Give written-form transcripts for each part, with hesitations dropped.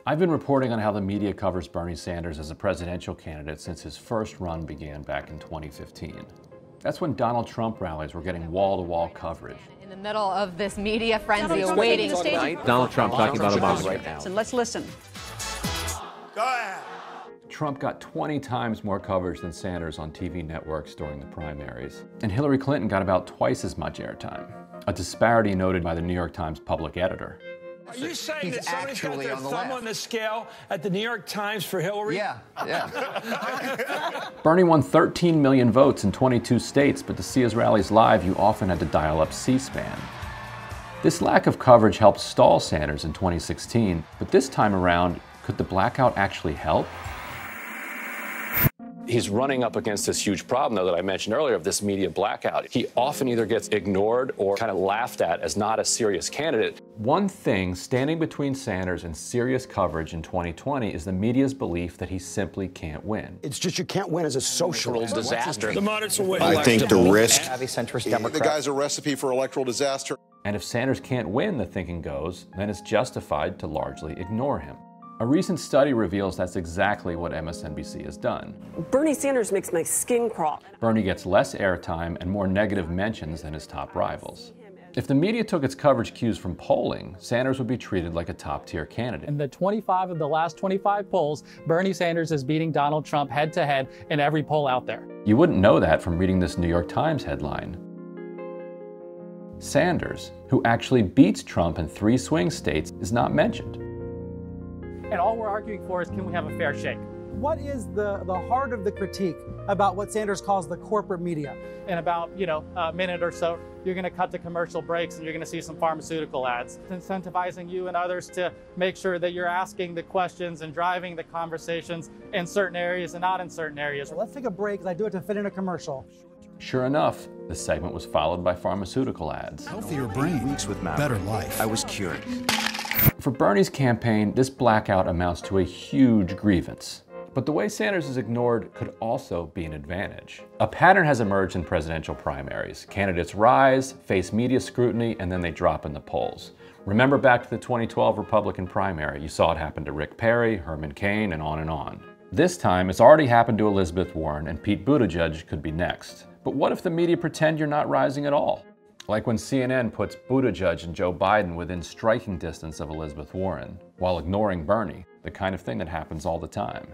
I've been reporting on how the media covers Bernie Sanders as a presidential candidate since his first run began back in 2015. That's when Donald Trump rallies were getting wall-to-wall coverage. In the middle of this media frenzy awaiting Donald Trump talking about Obama right now. So let's listen. Go ahead. Trump got 20 times more coverage than Sanders on TV networks during the primaries. And Hillary Clinton got about twice as much airtime, a disparity noted by the New York Times public editor. Are you saying that somebody's got their thumb on the scale at the New York Times for Hillary? Yeah. Bernie won 13 million votes in 22 states, but to see his rallies live, you often had to dial up C-SPAN. This lack of coverage helped stall Sanders in 2016, but this time around, could the blackout actually help? He's running up against this huge problem, though, that I mentioned earlier of this media blackout. He often either gets ignored or kind of laughed at as not a serious candidate. One thing standing between Sanders and serious coverage in 2020 is the media's belief that he simply can't win. It's just you can't win as a socialist. Disaster. The moderates will win. I think the risk, Centrist Democrat. the guy's a recipe for electoral disaster. And if Sanders can't win, the thinking goes, then it's justified to largely ignore him. A recent study reveals that's exactly what MSNBC has done. Bernie Sanders makes my skin crawl. Bernie gets less airtime and more negative mentions than his top rivals. If the media took its coverage cues from polling, Sanders would be treated like a top-tier candidate. In the 25 of the last 25 polls, Bernie Sanders is beating Donald Trump head-to-head in every poll out there. You wouldn't know that from reading this New York Times headline. Sanders, who actually beats Trump in 3 swing states, is not mentioned. And all we're arguing for is, can we have a fair shake? What is the heart of the critique about what Sanders calls the corporate media? In about, a minute or so, you're going to cut the commercial breaks and you're going to see some pharmaceutical ads. It's incentivizing you and others to make sure that you're asking the questions and driving the conversations in certain areas and not in certain areas. So let's take a break as I do it to fit in a commercial. Sure enough, the segment was followed by pharmaceutical ads. Healthier brain, better life. I was cured. For Bernie's campaign, this blackout amounts to a huge grievance. But the way Sanders is ignored could also be an advantage. A pattern has emerged in presidential primaries. Candidates rise, face media scrutiny, and then they drop in the polls. Remember back to the 2012 Republican primary. You saw it happen to Rick Perry, Herman Cain, and on and on. This time, it's already happened to Elizabeth Warren, and Pete Buttigieg could be next. But what if the media pretend you're not rising at all? Like when CNN puts Buttigieg and Joe Biden within striking distance of Elizabeth Warren, while ignoring Bernie, the kind of thing that happens all the time.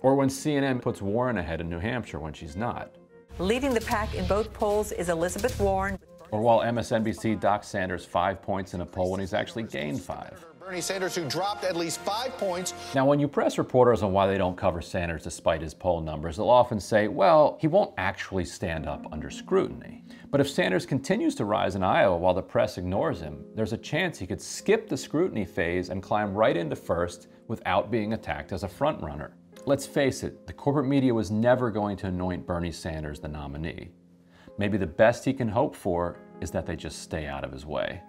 Or when CNN puts Warren ahead in New Hampshire when she's not. Leading the pack in both polls is Elizabeth Warren. Or while MSNBC docks Sanders 5 points in a poll when he's actually gained 5. Bernie Sanders, who dropped at least 5 points. Now, when you press reporters on why they don't cover Sanders despite his poll numbers, they'll often say, well, he won't actually stand up under scrutiny. But if Sanders continues to rise in Iowa while the press ignores him, there's a chance he could skip the scrutiny phase and climb right into first without being attacked as a frontrunner. Let's face it, the corporate media was never going to anoint Bernie Sanders the nominee. Maybe the best he can hope for is that they just stay out of his way.